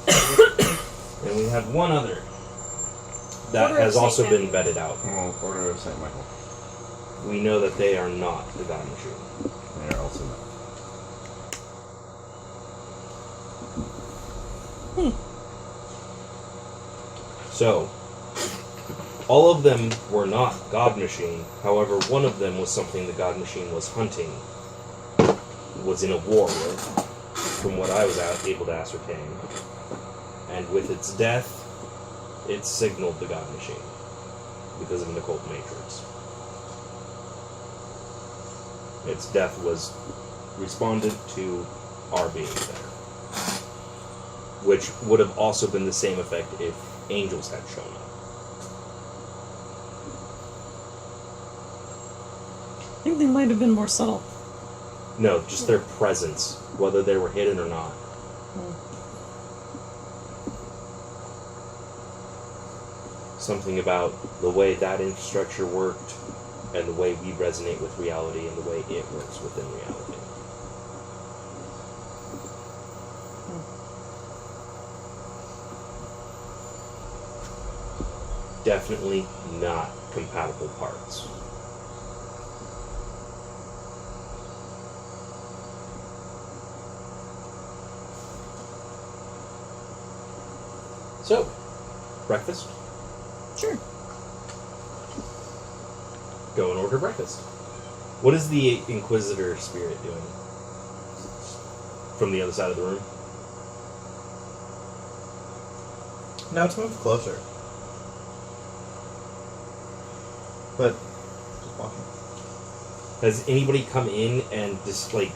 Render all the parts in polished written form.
And we have one other that Order of has also Saint been Matthew. vetted out. Oh, Order of St. Michael. We know that they are not the God Machine. They are also not. So, all of them were not God Machine. However, one of them was something the God Machine was hunting. Was in a war with, from what I was able to ascertain. And with its death, it signaled the God Machine because of an occult matrix. Its death was responded to our being there, which would have also been the same effect if angels had shown up. I think they might have been more subtle. No, just their presence, whether they were hidden or not. Something about the way that infrastructure worked, and the way we resonate with reality, and the way it works within reality. Definitely not compatible parts. So, breakfast? Sure. Go and order breakfast. What is the Inquisitor spirit doing? From the other side of the room? Now to move closer. But just walking. Has anybody come in and just like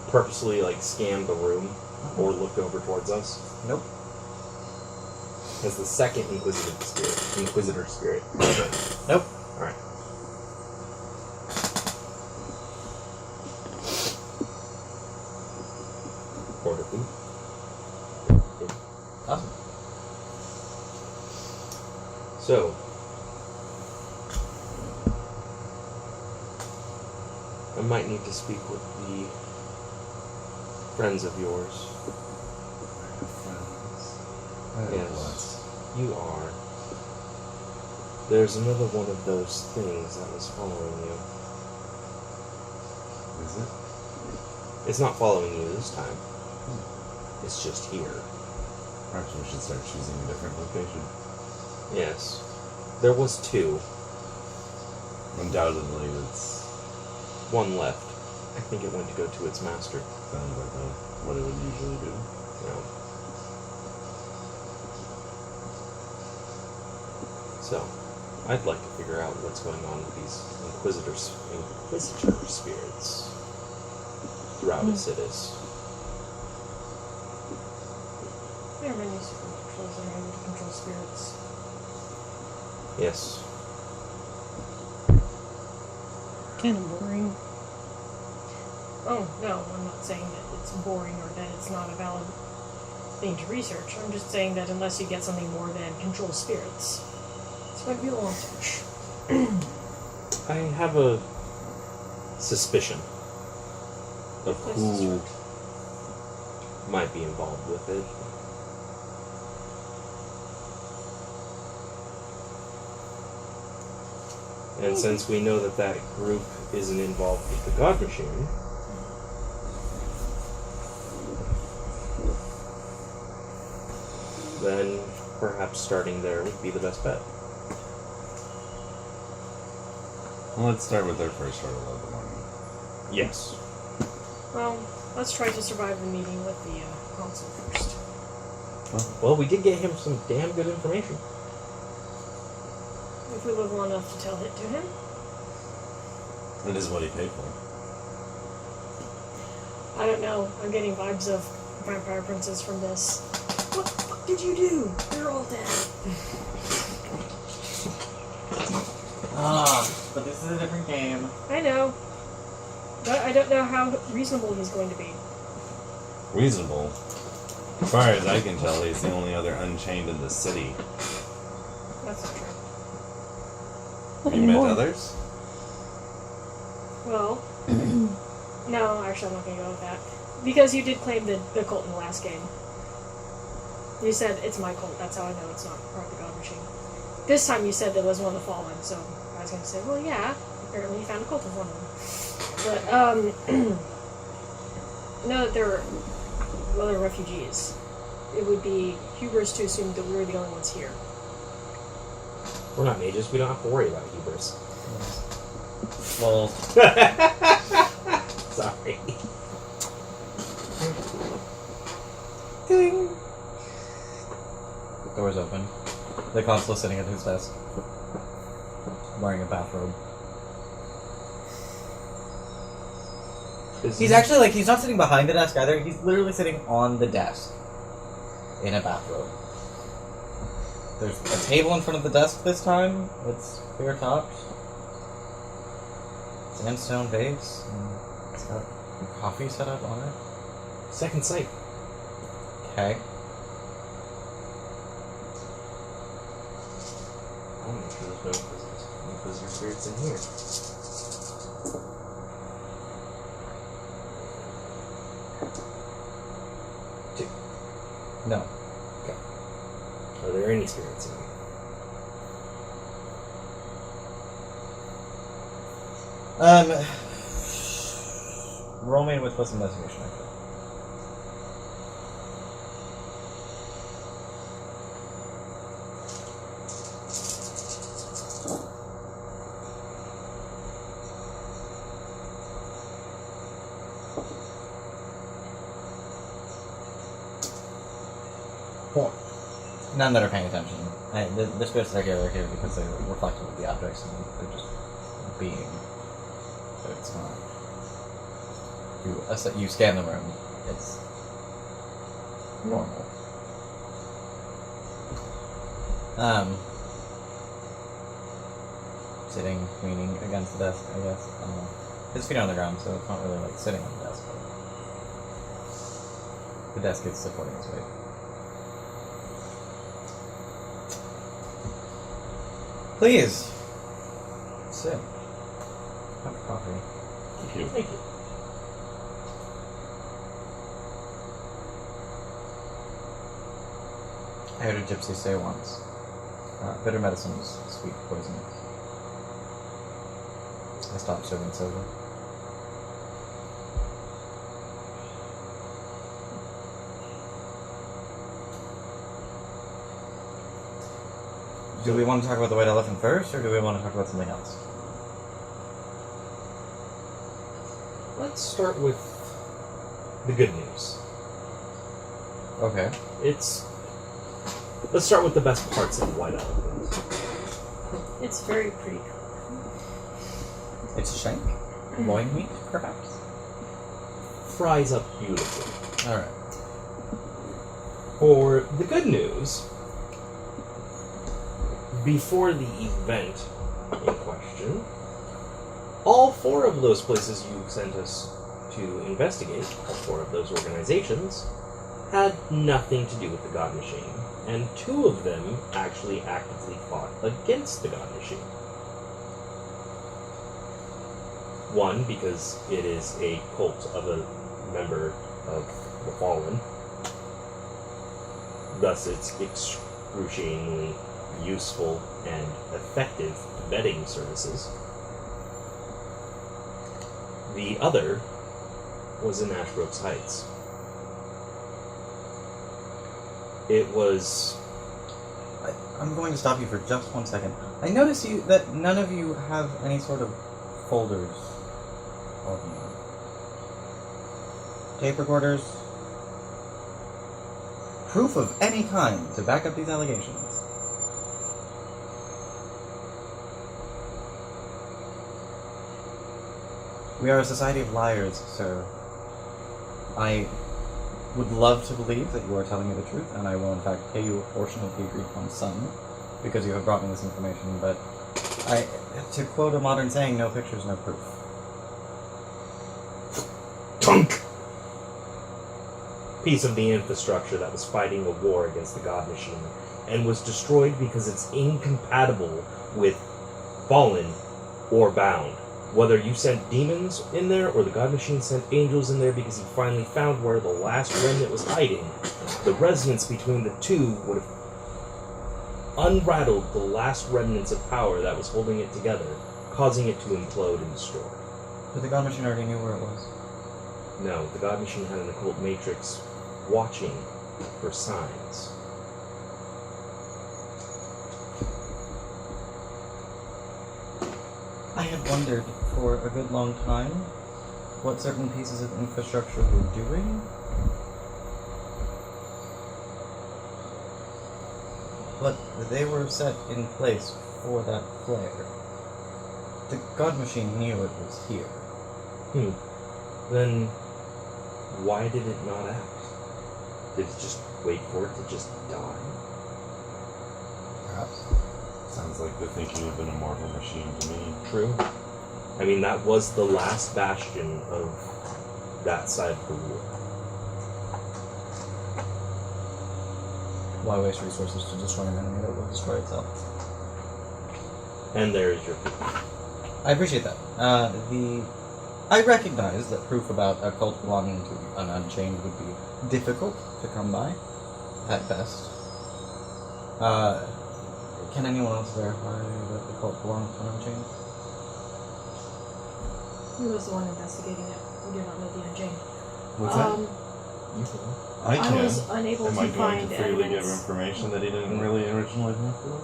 purposely like scanned the room or looked over towards us? Nope. Has the second Inquisitor spirit? Nope. All right. Order food. Awesome. So, I might need to speak with the friends of yours. Yes, you are. There's another one of those things that was following you. Is it? It's not following you this time. It's just here. Perhaps we should start choosing a different location. Yes. There was two. Undoubtedly, it's One left. I think it went to go to its master. sounds like what it would usually do. No. So, I'd like to figure out what's going on with these Inquisitor spirits throughout Acidus. There are many supernaturals that are able to control spirits. Yes. Kind of boring. Oh, no, I'm not saying that it's boring or that it's not a valid thing to research. I'm just saying that unless you get something more than control spirits, it's going to be a long search. I have a suspicion of who might be involved with it. And since we know that that group isn't involved with the God Machine, then perhaps starting there would be the best bet. Well, let's start with our first order of the morning. Yes. Well, let's try to survive the meeting with the Consul first. Well, we did get him some damn good information. If we live long enough to tell it to him. It is what he paid for. I don't know. I'm getting vibes of Vampire Princess from this. What the fuck did you do? They're all dead. But this is a different game. I know. But I don't know how reasonable he's going to be. Reasonable. As far as I can tell, he's the only other unchained in the city. That's not true. Have you met others? Well, no, actually I'm not going to go with that. Because you did claim the cult in the last game. You said it's my cult. That's how I know it's not part of the God Machine. This time you said it was one of the fallen, so I was going to say, well, yeah, apparently you found a cult of one of them. But, know that there are other refugees. It would be hubris to assume that we were the only ones here. We're not mages. We don't have to worry about hubris. Well, Sorry. ding. The door's open. The consul is sitting at his desk, wearing a bathrobe. He's actually he's not sitting behind the desk either. He's literally sitting on the desk in a bathrobe. There's a table in front of the desk this time. It's clear topped. Sandstone vase. And it's got coffee set up on it. Second sight. Okay. I want to make sure there's no visitor spirits in here. Two. No. Are there any spirits in here? Roll me with plus investigation, actually. None that are paying attention. The spirits that are here because they're reflective of the objects and they're just being. So it's not. You scan the room. It's normal. Sitting, leaning against the desk, I guess. His feet are on the ground, so it's not really like sitting on the desk. But the desk is supporting his weight. Please. Sit. Have coffee. Thank you. Thank you. I heard a gypsy say once, bitter medicine is sweet poison. I stopped serving soda. Do we want to talk about the white elephant first, or do we want to talk about something else? Let's start with the good news. Okay. Let's start with the best parts of the white elephant. It's very pretty. It's a shank? Loin meat, perhaps? Fries up beautifully. Alright. For the good news, before the event in question, all four of those places you sent us to investigate, all four of those organizations, had nothing to do with the God Machine, and two of them actually actively fought against the God Machine. One, because it is a cult of a member of the Fallen, thus it's excruciatingly useful and effective vetting services. The other was in Ashbrooks Heights. It was... I'm going to stop you for just 1 second. I notice that none of you have any sort of folders of you. Tape recorders. Proof of any kind to back up these allegations. We are a society of liars, sir. I would love to believe that you are telling me the truth, and I will in fact pay you a portion of the agreed upon sum, because you have brought me this information, but to quote a modern saying, no pictures, no proof. Tunk! Piece of the infrastructure that was fighting a war against the God Machine, and was destroyed because it's incompatible with Fallen or Bound. Whether you sent demons in there or the God Machine sent angels in there because he finally found where the last remnant was hiding, the resonance between the two would have unrattled the last remnants of power that was holding it together, causing it to implode and destroy. But the God Machine already knew where it was. No, the God Machine had an occult matrix watching for signs. I had wondered for a good long time what certain pieces of infrastructure were doing. But they were set in place for that flare. The God Machine knew it was here. Then why did it not act? Did it just wait for it to just die? Perhaps. Sounds like the thinking of an immortal machine to me. True. I mean, that was the last bastion of that side of the war. Why waste resources to destroy an enemy that will destroy itself? And there is your proof. I appreciate that. I recognize that proof about a cult belonging to an Unchained would be difficult to come by, at best. Can anyone else verify that the cult belongs to an Unchained? He was the one investigating it. We do not know the Unchained. What's that? I I can. was unable Am to I going find to freely give evidence. information that he didn't really originally look for?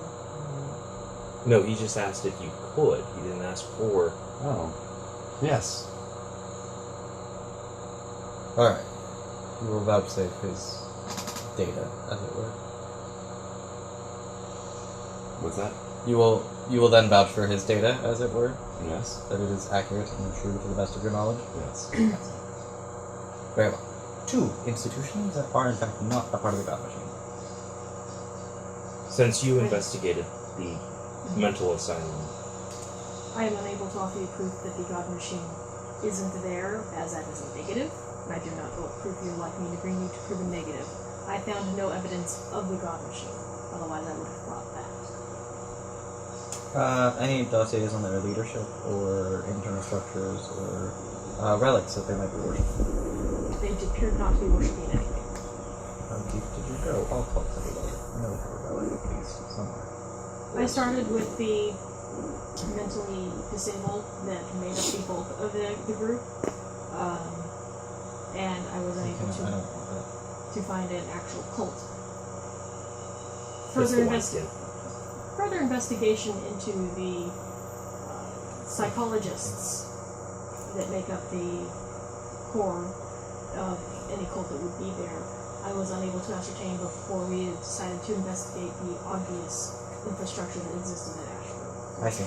No, he just asked if you could. He didn't ask for. Oh. Yes. Alright. You will vouchsafe his data, as it were. What's that? You will then vouch for his data, as it were, Yes. that it is accurate and true to the best of your knowledge. Yes. Very well. 2 institutions that are in fact not a part of the God Machine. Since you investigated the mental asylum, I am unable to offer you proof that the God Machine isn't there, as that is a negative. And I do not know what proof you'd like me to bring you to prove a negative. I found no evidence of the God Machine. Otherwise, I would have thought that. Any dossiers on their leadership or internal structures or relics that they might be worshipping? They appeared not to be worshipping anything. How deep did you go? All cults have a relic. I know we have a relic at least somewhere. I started with the mentally disabled that made up the bulk of the group. And I was unable I don't want that. to find an actual cult. that's the one again. Further investigation into the psychologists that make up the core of any cult that would be there, I was unable to ascertain before we had decided to investigate the obvious infrastructure that existed at Ashbrook. I see.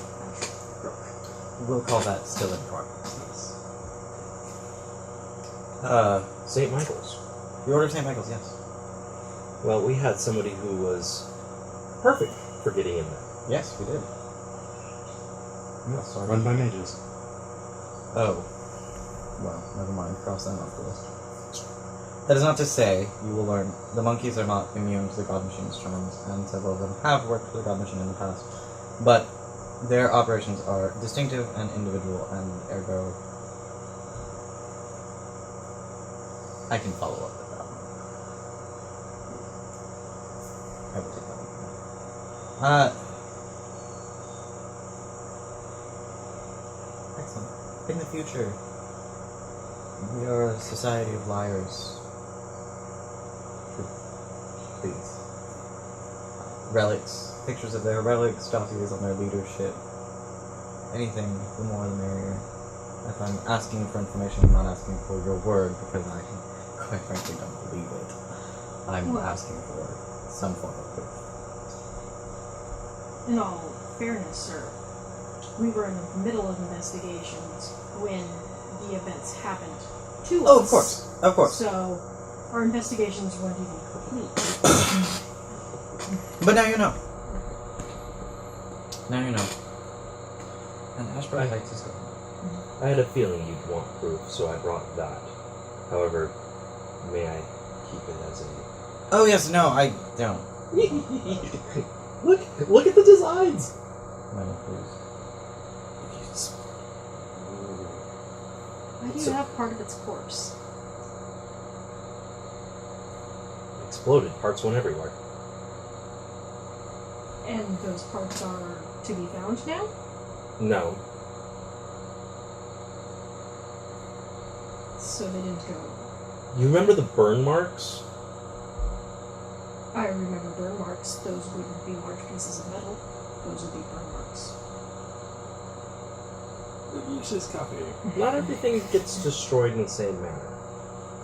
We'll call that still in progress. St. Michael's. The Order of St. Michael's, yes. Well, we had somebody who was perfect for getting in there. Yes, we did. Yes. Sorry. Run by mages. Oh. Well, never mind. Cross that off the list. That is not to say you will learn the monkeys are not immune to the God Machine's charms, and several of them have worked for the God Machine in the past. But their operations are distinctive and individual, and ergo, I can follow up with that one. I will take that one. Excellent. In the future, we are a society of liars. Please. Relics, pictures of their relics, dossiers on their leadership. Anything, the more the merrier. If I'm asking for information, I'm not asking for your word, because I, quite frankly, don't believe it. I'm Well. asking for some form of proof. In all fairness, sir, we were in the middle of investigations when the events happened to us. Oh, of course. Of course. So, our investigations weren't even complete. But now you know. Now you know. And Ashbrook Heights is going. I had a feeling you'd want proof, so I brought that. However, may I keep it as a... Oh yes, no, I don't. Look at the designs! No, please. Why do you So- have part of its corpse? Exploded. Parts went everywhere. And those parts are to be found now? No. So they didn't go. You remember the burn marks? I remember burn marks. Those wouldn't be large pieces of metal. Those would be burn marks. Delicious coffee. Not everything gets destroyed in the same manner.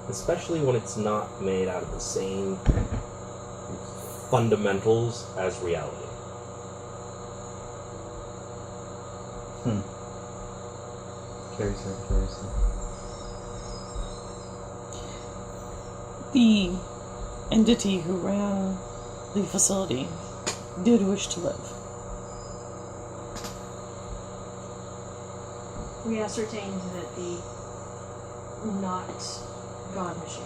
Especially when it's not made out of the same fundamentals as reality. Carries her curiously. The entity who ran the facility did wish to live. We ascertained that the not God machine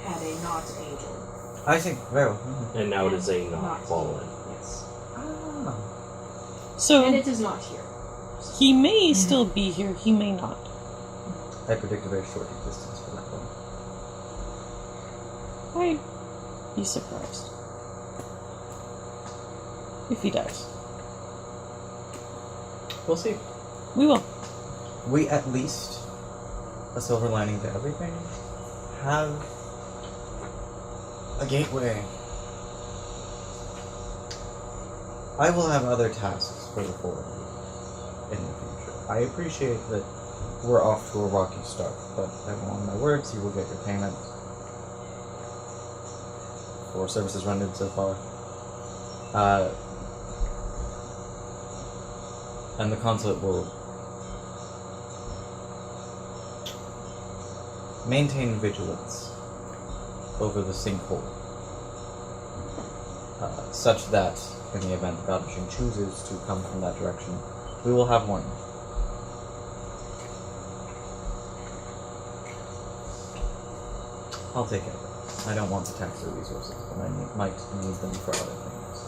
had a not angel. I think very well. And now it is a not Not fallen. Yes. Ah. So And it is not here. he may still be here, he may not. I predict a very short existence for that one. I'd be surprised if he dies. We'll see. We will. We at least, a silver lining to everything, have a gateway. I will have other tasks for the four of you in the future. I appreciate that we're off to a rocky start, but I will honor my words, you will get your payment for services rendered so far. And the consulate will maintain vigilance over the sinkhole, such that in the event the God Machine chooses to come from that direction, we will have one. I'll take care of it. I don't want to tax their resources, but I might need them for other things.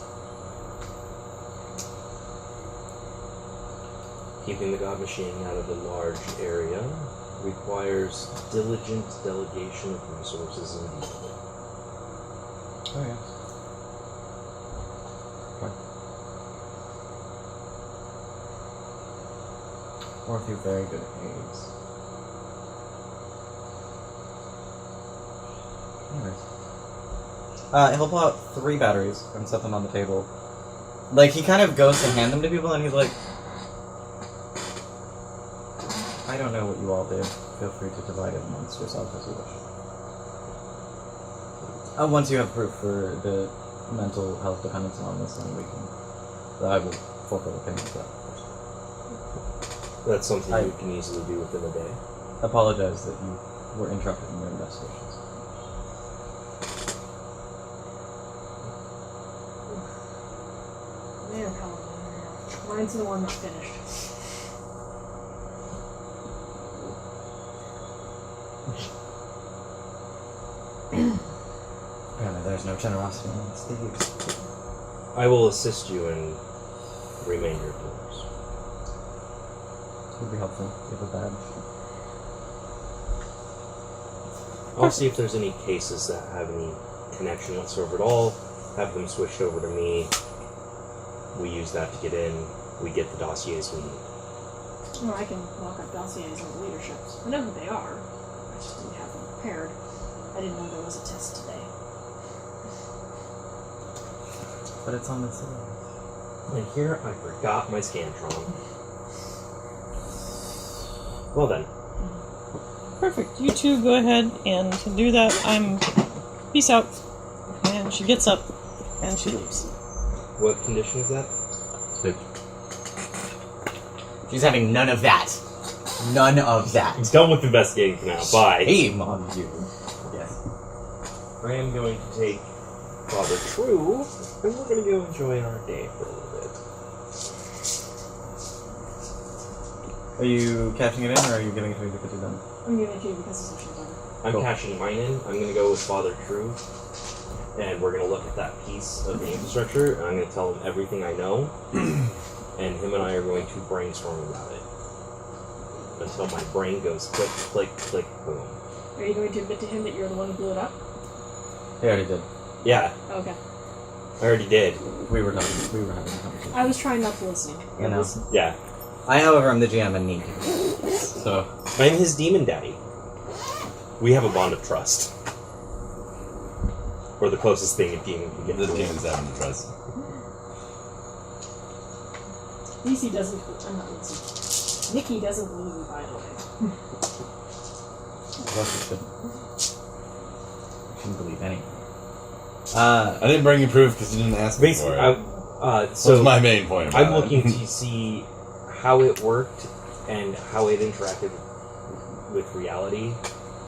Keeping the God Machine out of a large area requires diligent delegation of resources indeed. Oh, yes. Or if you're very good at aids. Anyways. He'll pull out 3 batteries and set them on the table. Like, he kind of goes to hand them to people and he's like, I don't know what you all did. Feel free to divide it amongst yourselves as you wish. Once you have proof for the mental health dependence on this, then we can... I will forfeit the payment for that, of course. That's something I- you can easily do within a day. Apologize that you were interrupted in your investigations. Man, how long? Mine's the one not finished. Apparently there's no generosity amongst thieves. I will assist you in the remainder of yours. It would be helpful if you have a badge. I'll see if there's any cases that have any connection whatsoever at all. Have them switched over to me. We use that to get in. We get the dossiers we need. Well, I can lock up dossiers on the leaderships. I know who they are. I just didn't have them prepared. I didn't know there was a test today. But it's on the side. And here I forgot my Scantron. Well then. Perfect. You two go ahead and do that. Peace out. And she gets up and she leaves. What condition is that? She's having none of that. None of that. I'm done with investigating for now. Bye. Shame on you. Yes. I am going to take Father True, and we're going to go enjoy our day for a little bit. Are you catching it in, or are you giving it to me because you're done? I'm giving it to you because it's actually done. I'm Cool. cashing mine in. I'm going to go with Father True, and we're going to look at that piece of the infrastructure, and I'm going to tell him everything I know, and him and I are going to brainstorm about it. until my brain goes click, click, click, boom. Are you going to admit to him that you're the one who blew it up? He already did. Yeah, Okay. I already did. We were having a conversation. I was trying not to listen. I know. Yeah. I, however, am the GM and need to. So, I'm his demon daddy. We have a bond of trust. Or the closest thing a demon can get The to it. demons having to trust. Lacey doesn't. I'm not Lacey. Nikki doesn't believe me, by the way. well, you shouldn't. You shouldn't believe anything. I didn't bring you proof because you didn't ask me Basically, for it. so So that's my main point about I'm it. looking to see how it worked and how it interacted with reality